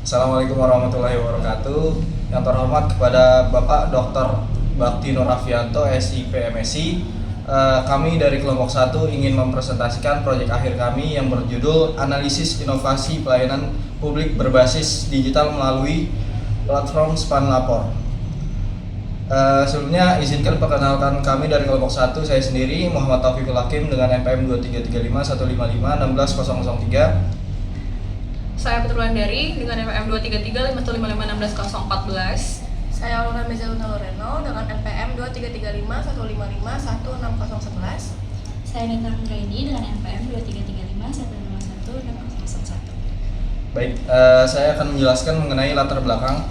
Assalamualaikum warahmatullahi wabarakatuh. Yang terhormat kepada Bapak Dr. Bakti Nurafianto, SIP MSI. Kami dari kelompok 1 ingin mempresentasikan proyek akhir kami yang berjudul Analisis Inovasi Pelayanan Publik Berbasis Digital melalui Platform Span Lapor. Sebelumnya izinkan perkenalkan kami dari kelompok 1, saya sendiri Muhammad Taufikul Hakim dengan NPM 2335 155 16 003. Saya Putra Dari dengan NPM 23351551614. Saya Aurora Mezaluna Loreno dengan NPM 23351551611. Saya Nita Anggraini dengan NPM 23351516001. Baik, saya akan menjelaskan mengenai latar belakang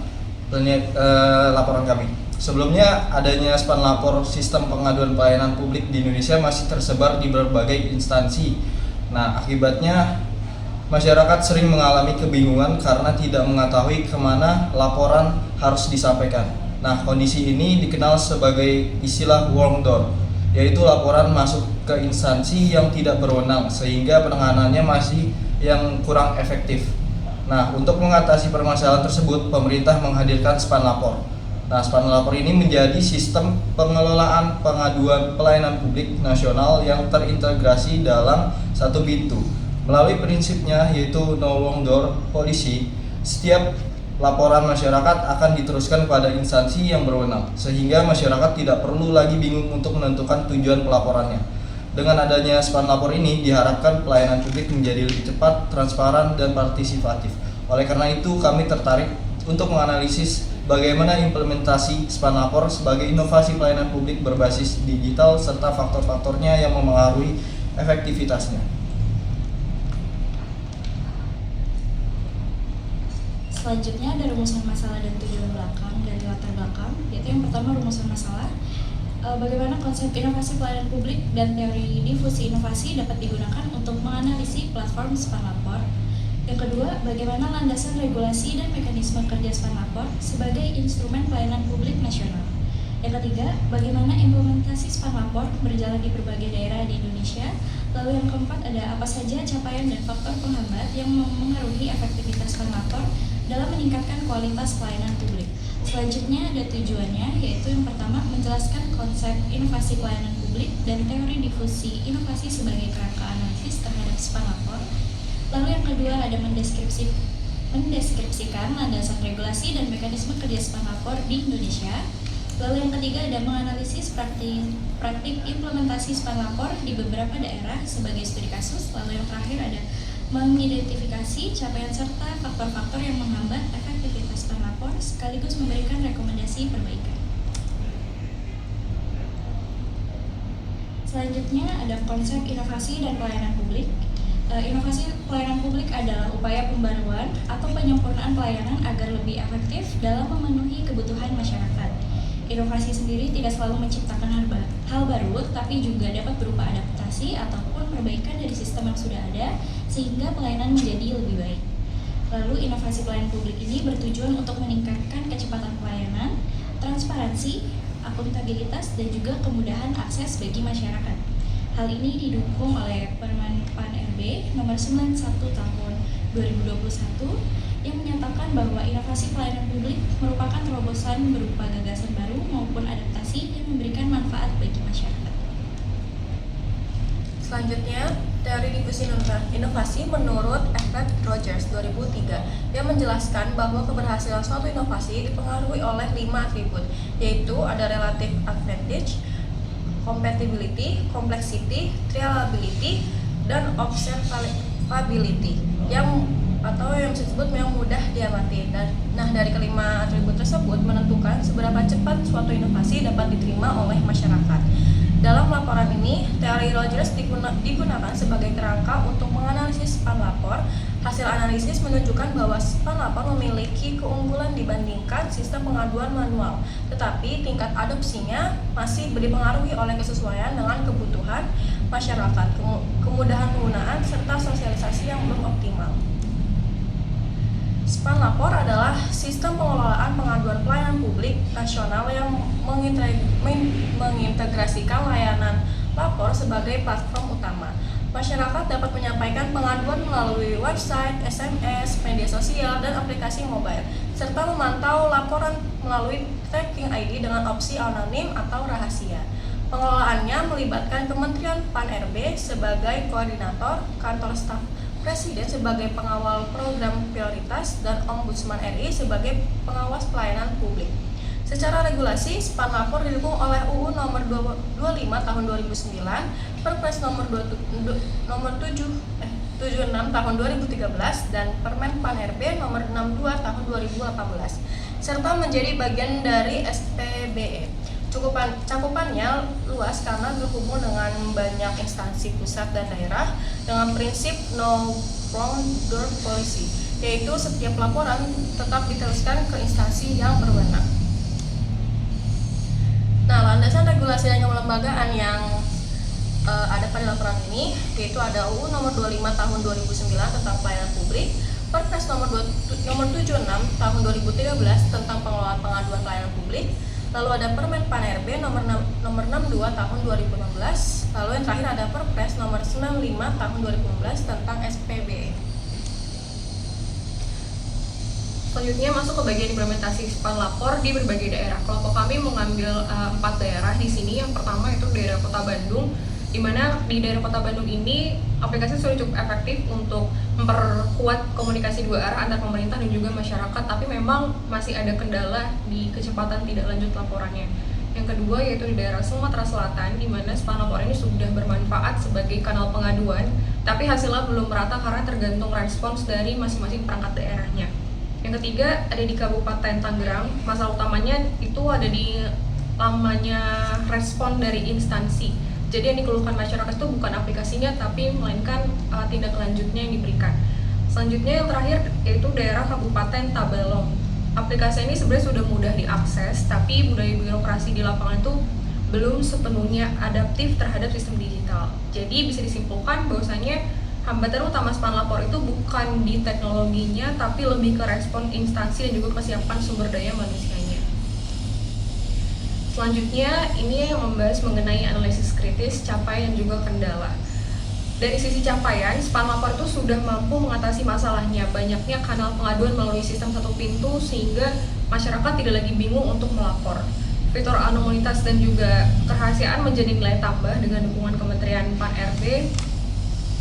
laporan kami. Sebelumnya, adanya Span Lapor, sistem pengaduan pelayanan publik di Indonesia masih tersebar di berbagai instansi. Nah, akibatnya masyarakat sering mengalami kebingungan karena tidak mengetahui kemana laporan harus disampaikan. Nah, kondisi ini dikenal sebagai istilah wrong door, yaitu laporan masuk ke instansi yang tidak berwenang sehingga penanganannya masih yang kurang efektif. Nah, untuk mengatasi permasalahan tersebut, pemerintah menghadirkan Span Lapor. Nah, Span Lapor ini menjadi sistem pengelolaan pengaduan pelayanan publik nasional yang terintegrasi dalam satu pintu. Melalui prinsipnya yaitu no wrong door policy, setiap laporan masyarakat akan diteruskan pada instansi yang berwenang, sehingga masyarakat tidak perlu lagi bingung untuk menentukan tujuan pelaporannya. Dengan adanya Span Lapor ini diharapkan pelayanan publik menjadi lebih cepat, transparan, dan partisipatif. Oleh karena itu kami tertarik untuk menganalisis bagaimana implementasi Span Lapor sebagai inovasi pelayanan publik berbasis digital serta faktor-faktornya yang memengaruhi efektivitasnya. Selanjutnya ada rumusan masalah dan tujuan belakang dari latar belakang, yaitu yang pertama rumusan masalah. Bagaimana konsep inovasi pelayanan publik dan teori difusi inovasi dapat digunakan untuk menganalisis platform Span Lapor. Yang kedua, bagaimana landasan regulasi dan mekanisme kerja Span Lapor sebagai instrumen pelayanan publik nasional. Yang ketiga, bagaimana implementasi Span Lapor berjalan di berbagai daerah di Indonesia. Lalu yang keempat, ada apa saja capaian dan faktor penghambat yang mempengaruhi efektivitas Span Lapor dalam meningkatkan kualitas pelayanan publik. Selanjutnya ada tujuannya, yaitu yang pertama menjelaskan konsep inovasi pelayanan publik dan teori difusi inovasi sebagai kerangka analisis terhadap Span Lapor. Lalu yang kedua ada mendeskripsikan landasan regulasi dan mekanisme kerja Span Lapor di Indonesia. Lalu yang ketiga ada menganalisis praktik implementasi Span Lapor di beberapa daerah sebagai studi kasus. Lalu yang terakhir ada mengidentifikasi capaian serta faktor-faktor yang menghambat efektivitas Span Lapor sekaligus memberikan rekomendasi perbaikan. Selanjutnya ada konsep inovasi dan pelayanan publik. Inovasi pelayanan publik adalah upaya pembaruan atau penyempurnaan pelayanan agar lebih efektif dalam memenuhi kebutuhan masyarakat. Inovasi sendiri tidak selalu menciptakan hal baru, tapi juga dapat berupa adaptasi ataupun perbaikan dari sistem yang sudah ada, sehingga pelayanan menjadi lebih baik. Lalu inovasi pelayanan publik ini bertujuan untuk meningkatkan kecepatan pelayanan, transparansi, akuntabilitas, dan juga kemudahan akses bagi masyarakat. Hal ini didukung oleh Permen PAN RB nomor 91 tahun 2021 yang menyatakan bahwa inovasi pelayanan publik merupakan terobosan berupa gagasan baru maupun adaptasi yang memberikan manfaat bagi masyarakat. Selanjutnya, teori difusi inovasi menurut Everett Rogers 2003 yang menjelaskan bahwa keberhasilan suatu inovasi dipengaruhi oleh 5 atribut, yaitu ada relative advantage, compatibility, complexity, reliability, dan observability yang disebut yang mudah diamati. Nah, dari kelima atribut tersebut menentukan seberapa cepat suatu inovasi dapat diterima oleh masyarakat. Dalam laporan ini, teori Rogers digunakan sebagai kerangka untuk menganalisis Span Lapor. Hasil analisis menunjukkan bahwa Span Lapor memiliki keunggulan dibandingkan sistem pengaduan manual, tetapi tingkat adopsinya masih dipengaruhi oleh kesesuaian dengan kebutuhan masyarakat, kemudahan penggunaan, serta sosialisasi yang belum optimal. Span Lapor adalah sistem pengelolaan pengaduan pelayanan publik nasional yang mengintegrasikan layanan lapor sebagai platform utama. Masyarakat dapat menyampaikan pengaduan melalui website, SMS, media sosial, dan aplikasi mobile, serta memantau laporan melalui tracking ID dengan opsi anonim atau rahasia. Pengelolaannya melibatkan Kementerian Pan-RB sebagai koordinator, kantor staf Presiden sebagai pengawal program prioritas, dan Ombudsman RI sebagai pengawas pelayanan publik. Secara regulasi, SPAN Lapor didukung oleh UU nomor 25 tahun 2009, Perpres nomor 76 tahun 2013, dan Permen Pan-RB nomor 62 tahun 2018, serta menjadi bagian dari SPBE. Cakupannya luas karena berhubung dengan banyak instansi pusat dan daerah dengan prinsip no wrong door policy, yaitu setiap laporan tetap diteruskan ke instansi yang berwenang. Nah, landasan regulasi dan kelembagaan yang ada pada laporan ini yaitu ada UU nomor 25 tahun 2009 tentang pelayanan publik, Perpres nomor 76 tahun 2013 tentang pengelolaan pengaduan pelayanan publik, lalu ada Permen Pan-RB nomor 62 tahun 2016, lalu yang terakhir ada Perpres nomor 95 tahun 2015 tentang SPBE. Selanjutnya masuk ke bagian implementasi SPAN Lapor di berbagai daerah. Kelompok kami mengambil 4 daerah di sini. Yang pertama itu daerah Kota Bandung, di mana di daerah Kota Bandung ini aplikasi sudah cukup efektif untuk memperkuat komunikasi dua arah antar pemerintah dan juga masyarakat, tapi memang masih ada kendala di kecepatan tidak lanjut laporannya. Yang kedua yaitu di daerah Sumatera Selatan, di mana SPAN Lapor ini sudah bermanfaat sebagai kanal pengaduan, tapi hasilnya belum merata karena tergantung respons dari masing-masing perangkat daerahnya. Yang ketiga ada di Kabupaten Tangerang. Masalah utamanya itu ada di lamanya respon dari instansi. Jadi yang dikeluhkan masyarakat itu bukan aplikasinya, tapi melainkan tindak lanjutnya yang diberikan. Selanjutnya yang terakhir yaitu daerah Kabupaten Tabalong. Aplikasi ini sebenarnya sudah mudah diakses, tapi budaya birokrasi di lapangan itu belum sepenuhnya adaptif terhadap sistem digital. Jadi bisa disimpulkan bahwasanya hambatan utama SPAN Lapor itu bukan di teknologinya, tapi lebih ke respon instansi dan juga kesiapan sumber daya manusianya. Selanjutnya, ini yang membahas mengenai analisis kritis, capaian dan juga kendala. Dari sisi capaian, SPAN Lapor itu sudah mampu mengatasi masalahnya. Banyaknya kanal pengaduan melalui sistem satu pintu sehingga masyarakat tidak lagi bingung untuk melapor. Fitur anonimitas dan juga kerahasiaan menjadi nilai tambah dengan dukungan Kementerian Pan-RB,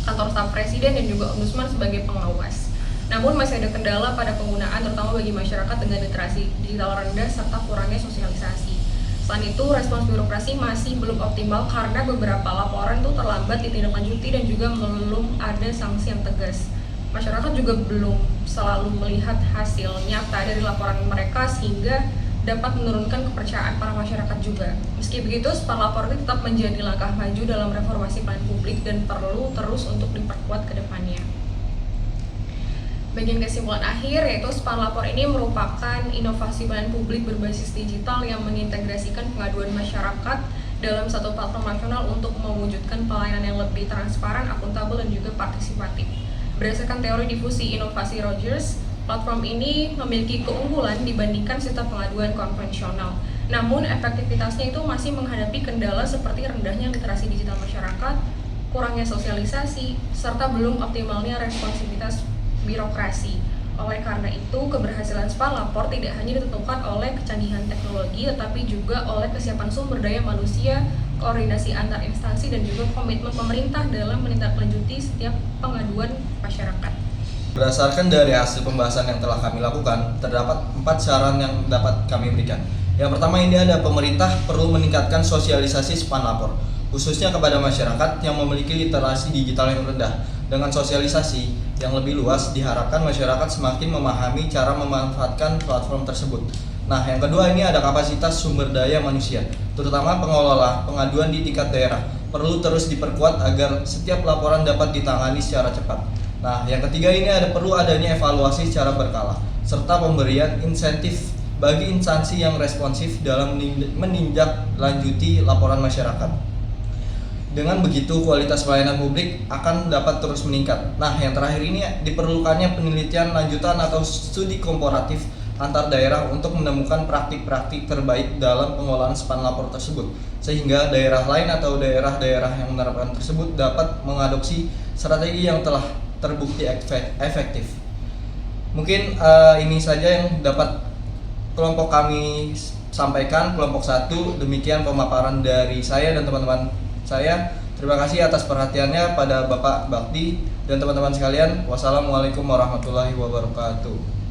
kantor staf Presiden dan juga Ombudsman sebagai pengawas. Namun masih ada kendala pada penggunaan terutama bagi masyarakat dengan literasi digital rendah serta kurangnya sosialisasi. Selain itu, respons birokrasi masih belum optimal karena beberapa laporan itu terlambat ditindaklanjuti dan juga belum ada sanksi yang tegas. Masyarakat juga belum selalu melihat hasil nyata dari laporan mereka sehingga dapat menurunkan kepercayaan para masyarakat juga. Meski begitu, SPAN Lapor itu tetap menjadi langkah maju dalam reformasi pelayanan publik dan perlu terus untuk diperkuat ke depannya. Bagian kesimpulan akhir yaitu SPAN Lapor ini merupakan inovasi pelayanan publik berbasis digital yang mengintegrasikan pengaduan masyarakat dalam satu platform nasional untuk mewujudkan pelayanan yang lebih transparan, akuntabel, dan juga partisipatif. Berdasarkan teori difusi inovasi Rogers, platform ini memiliki keunggulan dibandingkan sistem pengaduan konvensional. Namun, efektivitasnya itu masih menghadapi kendala seperti rendahnya literasi digital masyarakat, kurangnya sosialisasi, serta belum optimalnya responsivitas birokrasi. Oleh karena itu, keberhasilan SPAN Lapor tidak hanya ditentukan oleh kecanggihan teknologi, tetapi juga oleh kesiapan sumber daya manusia, koordinasi antar instansi, dan juga komitmen pemerintah dalam menindaklanjuti setiap pengaduan masyarakat. Berdasarkan dari hasil pembahasan yang telah kami lakukan, terdapat 4 saran yang dapat kami berikan. Yang pertama ini ada pemerintah perlu meningkatkan sosialisasi SPAN Lapor, khususnya kepada masyarakat yang memiliki literasi digital yang rendah. Dengan sosialisasi yang lebih luas, diharapkan masyarakat semakin memahami cara memanfaatkan platform tersebut. Nah, yang kedua ini ada kapasitas sumber daya manusia, terutama pengelola pengaduan di tingkat daerah, perlu terus diperkuat agar setiap laporan dapat ditangani secara cepat. Nah, yang ketiga ini perlu adanya evaluasi secara berkala, serta pemberian insentif bagi instansi yang responsif dalam menindaklanjuti laporan masyarakat. Dengan begitu, kualitas pelayanan publik akan dapat terus meningkat. Nah, yang terakhir ini diperlukannya penelitian lanjutan atau studi komparatif antar daerah untuk menemukan praktik-praktik terbaik dalam pengolahan span lapor tersebut, sehingga daerah lain atau daerah-daerah yang menerapkan tersebut dapat mengadopsi strategi yang telah terbukti efektif. Mungkin ini saja yang dapat kelompok kami sampaikan, kelompok 1. Demikian pemaparan dari saya dan teman-teman saya. Terima kasih atas perhatiannya pada Bapak Bakti dan teman-teman sekalian. Wassalamualaikum warahmatullahi wabarakatuh.